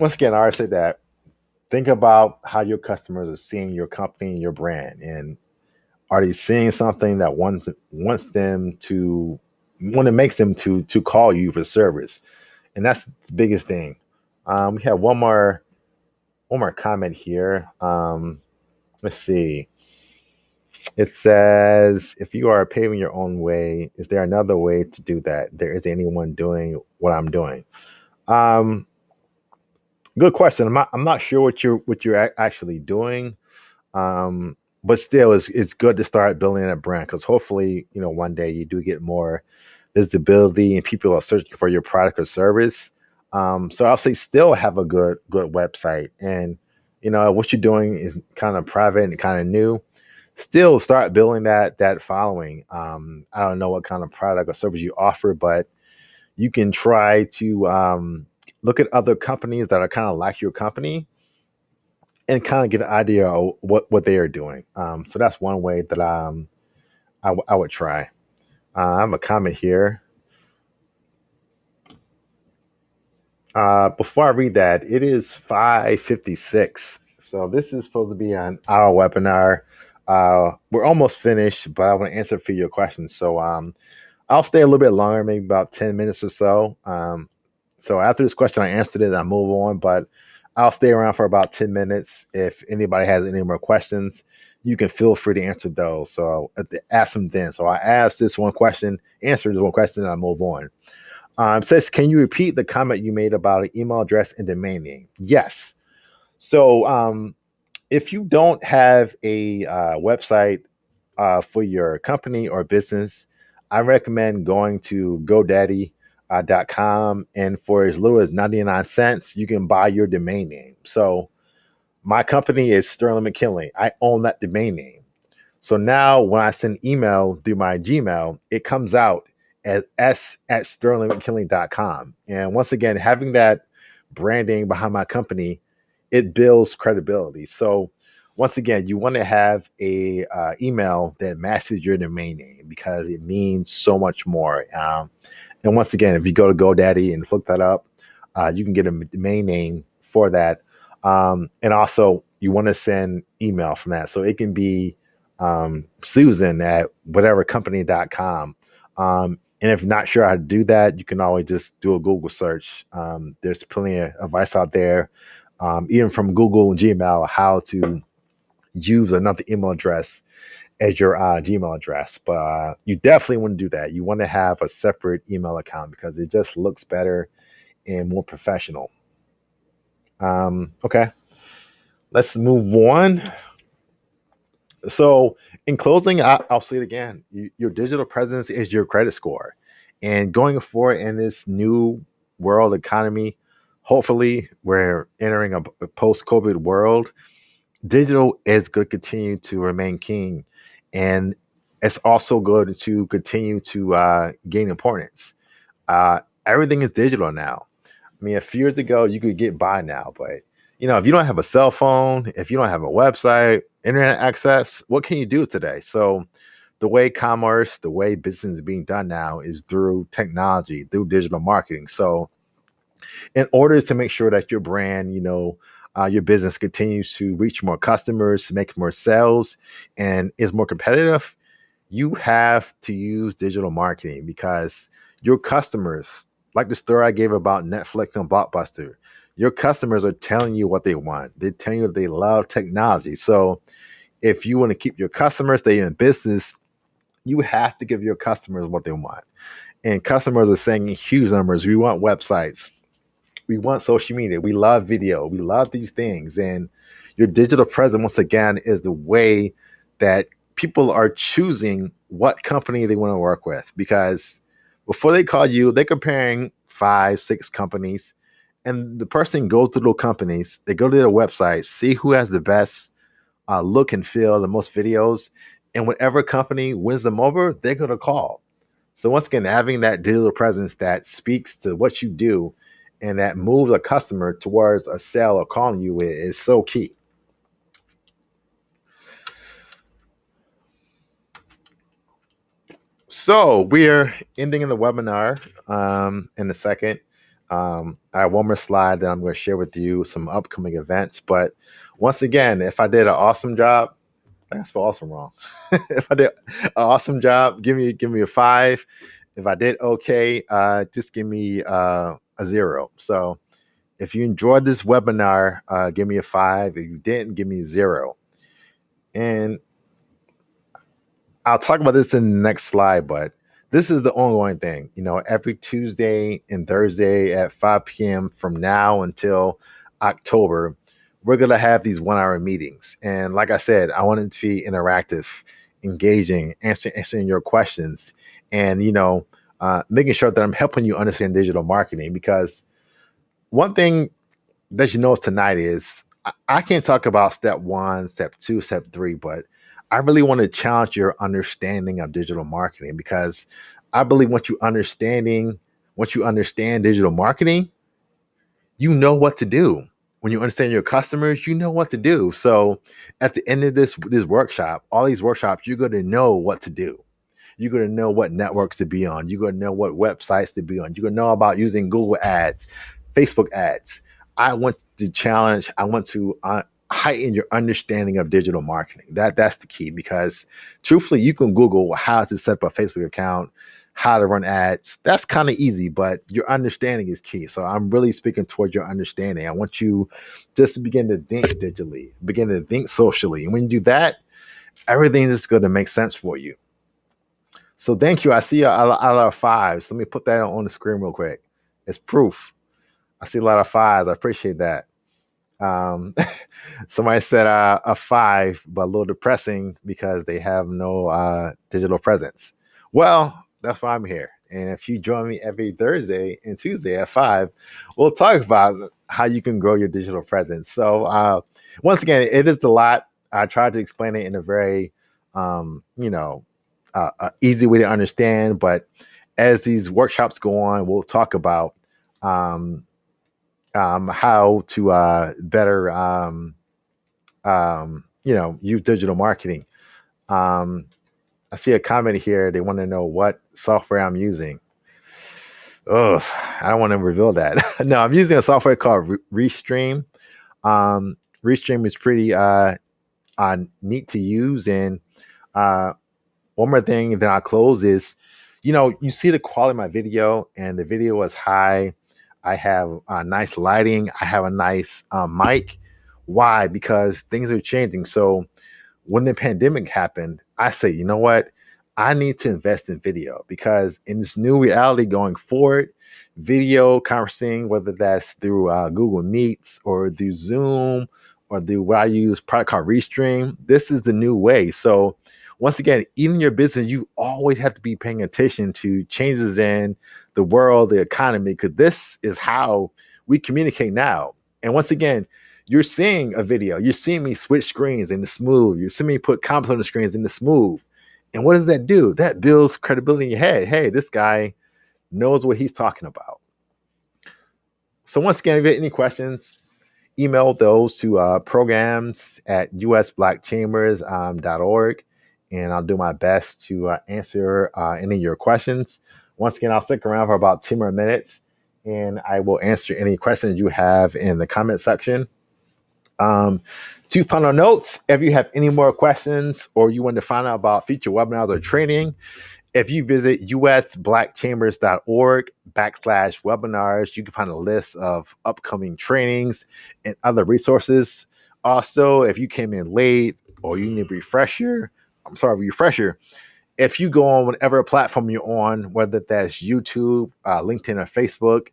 once again, I always say that think about how your customers are seeing your company and your brand, and are they seeing something that wants them to when it makes them to call you for service, and that's the biggest thing. We have one more comment here. Let's see. It says, if you are paving your own way, is there another way to do that? There isn't anyone doing what I'm doing. Um, Good question. I'm not sure what you're actually doing. But still, it's good to start building a brand, because hopefully, one day you do get more visibility and people are searching for your product or service. So I'll say still have a good website, and what you're doing is kind of private and kind of new. Still start building that following. I don't know what kind of product or service you offer, but you can try to look at other companies that are kind of like your company and kind of get an idea of what they are doing. So that's one way that I would try. I have a comment here. Before I read that, it is 5:56. So this is supposed to be an hour webinar. We're almost finished, but I want to answer a few of your questions. So I'll stay a little bit longer, maybe about 10 minutes or so. So after this question, I answered it, I move on, but I'll stay around for about 10 minutes. If anybody has any more questions, you can feel free to answer those. So ask them then. So I asked this one question, answered this one question, and I move on. Says, can you repeat the comment you made about an email address and domain name? Yes. So if you don't have a website for your company or business, I recommend going to GoDaddy.com, and for as little as 99 cents, you can buy your domain name. So my company is Sterling McKinley. I own that domain name. So now when I send email through my Gmail, it comes out as s@sterlingmckinley.com. And once again, having that branding behind my company, it builds credibility. So once again, you want to have a email that matches your domain name, because it means so much more. And once again, if you go to GoDaddy and look that up, you can get a domain name for that. And also, you want to send email from that. So it can be Susan at whatevercompany.com. And if you're not sure how to do that, you can always just do a Google search. There's plenty of advice out there, even from Google and Gmail, how to use another email address as your Gmail address. But you definitely want to do that. You want to have a separate email account, because it just looks better and more professional. Okay, let's move on. So, in closing, I'll say it again. Your digital presence is your credit score. And going forward in this new world economy, hopefully, we're entering a post COVID world. Digital is going to continue to remain king. And it's also good to continue to gain importance. Everything is digital now. I mean, a few years ago, you could get by now, but if you don't have a cell phone, if you don't have a website, internet access, what can you do today? So, the way commerce, the way business is being done now is through technology, through digital marketing. So, in order to make sure that your brand, your business continues to reach more customers, make more sales, and is more competitive, you have to use digital marketing, because your customers, like the story I gave about Netflix and Blockbuster, your customers are telling you what they want. They're telling you that they love technology. So if you want to keep your customers, stay in business, you have to give your customers what they want. And customers are saying in huge numbers, we want websites, we want social media, we love video, we love these things. And your digital presence, once again, is the way that people are choosing what company they want to work with. Because before they call you, they're comparing 5, 6 companies, and the person goes to those companies, they go to their website, see who has the best look and feel, the most videos, and whatever company wins them over, they're going to call. So once again, having that digital presence that speaks to what you do and that moves a customer towards a sale or calling you is so key. So we're ending in the webinar in a second. I have one more slide that I'm going to share with you some upcoming events. But once again, if I did an awesome job, I spelled awesome wrong. If I did an awesome job, give me a 5. If I did okay, just give me a 0. So if you enjoyed this webinar, give me a 5. If you didn't, give me a 0. And I'll talk about this in the next slide, but this is the ongoing thing. Every Tuesday and Thursday at 5 p.m. from now until October, we're going to have these 1 hour meetings. And like I said, I want it to be interactive, engaging, answering your questions, and, making sure that I'm helping you understand digital marketing. Because one thing that you notice tonight is I can't talk about step 1, step 2, step 3, but I really want to challenge your understanding of digital marketing, because I believe once you understand digital marketing, you know what to do. When you understand your customers, you know what to do. So at the end of this workshop, all these workshops, you're going to know what to do. You're going to know what networks to be on. You're going to know what websites to be on. You're going to know about using Google ads, Facebook ads. I want to heighten your understanding of digital marketing. That's the key, because truthfully, you can Google how to set up a Facebook account, how to run ads. That's kind of easy, but your understanding is key. So I'm really speaking towards your understanding. I want you just to begin to think digitally, begin to think socially. And when you do that, everything is going to make sense for you. So thank you. I see a lot of 5s. Let me put that on the screen real quick. It's proof. I see a lot of 5s. I appreciate that. Somebody said a 5, but a little depressing because they have no digital presence. Well, that's why I'm here. And if you join me every Thursday and Tuesday at 5, we'll talk about how you can grow your digital presence. So once again, it is a lot. I tried to explain it in a very, easy way to understand. But as these workshops go on, we'll talk about how to better, use digital marketing. I see a comment here. They want to know what software I'm using. Oh, I don't want to reveal that. No, I'm using a software called Restream. Restream is pretty neat to use. And one more thing, then I'll close, is, you see the quality of my video, and the video is high. I have nice lighting. I have a nice mic. Why? Because things are changing. So when the pandemic happened, I say, you know what? I need to invest in video, because in this new reality going forward, video conferencing, whether that's through Google Meets or through Zoom or through what I use, product called Restream, this is the new way. So once again, even in your business, you always have to be paying attention to changes in the world, the economy, because this is how we communicate now. And once again, you're seeing a video, you're seeing me switch screens into smooth, you see me put comments on the screens into smooth. And what does that do? That builds credibility in your head. Hey, this guy knows what he's talking about. So once again, if you have any questions, email those to programs at usblackchambers.org, and I'll do my best to answer any of your questions. Once again, I'll stick around for about 2 more minutes, and I will answer any questions you have in the comment section. 2 final notes: if you have any more questions or you want to find out about future webinars or training, if you visit usblackchambers.org/webinars, you can find a list of upcoming trainings and other resources. Also, if you came in late or you need a refresher, if you go on whatever platform you're on, whether that's YouTube, LinkedIn, or Facebook,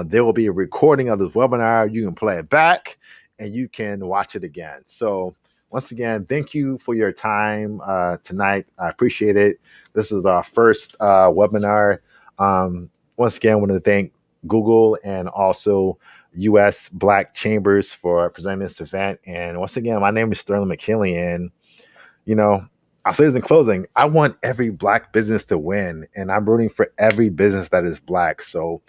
there will be a recording of this webinar. You can play it back and you can watch it again. So once again, thank you for your time tonight. I appreciate it. This is our first webinar. Once again, I want to thank Google and also US Black Chambers for presenting this event. And once again, my name is Sterling McKinley. And, I'll say this in closing: I want every Black business to win, and I'm rooting for every business that is Black. So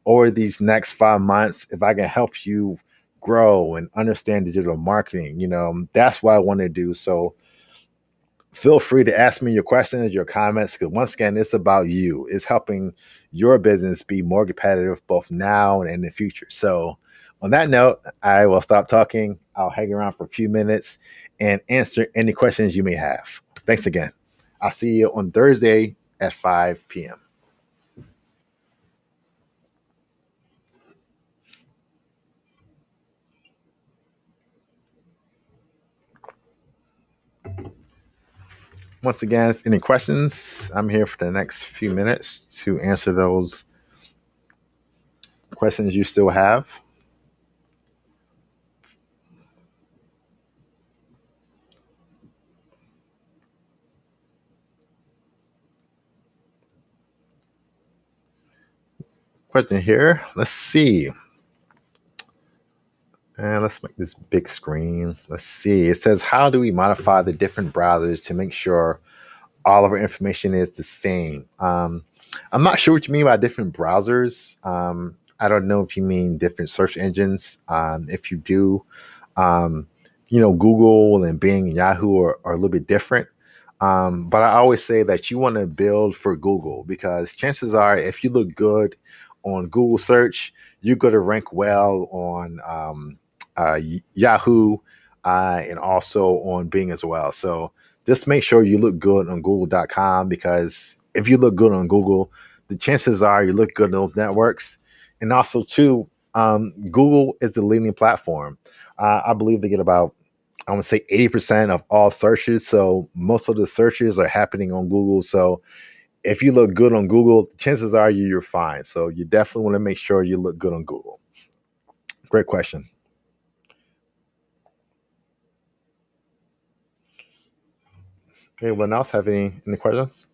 over these next 5 months, if I can help you grow and understand digital marketing, that's what I want to do. So Feel free to ask me your questions, your comments, because once again, it's about you. It's helping your business be more competitive both now and in the future. So, on that note, I will stop talking. I'll hang around for a few minutes and answer any questions you may have. Thanks again. I'll see you on Thursday at 5 p.m. Once again, if any questions, I'm here for the next few minutes to answer those questions you still have. Question here. Let's see. And let's make this big screen. Let's see. It says, how do we modify the different browsers to make sure all of our information is the same? I'm not sure what you mean by different browsers. I don't know if you mean different search engines. If you do, um, Google and Bing and Yahoo are a little bit different. But I always say that you want to build for Google because chances are, if you look good on Google search, you're going to rank well on Yahoo and also on Bing as well. So just make sure you look good on Google.com because if you look good on Google, the chances are you look good on those networks. And also, too, Google is the leading platform. I believe they get about, I want to say 80% of all searches. So most of the searches are happening on Google. So if you look good on Google, chances are you're fine. So you definitely want to make sure you look good on Google. Great question. Anyone else have any questions?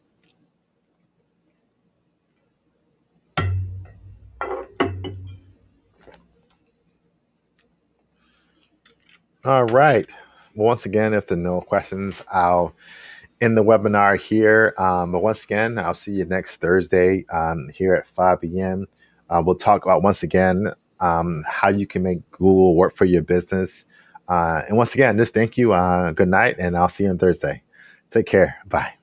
All right. Well, once again, if there are no questions, I'll end the webinar here. But once again, I'll see you next Thursday here at 5 p.m. We'll talk about, once again, how you can make Google work for your business. And once again, just thank you. Good night, and I'll see you on Thursday. Take care. Bye.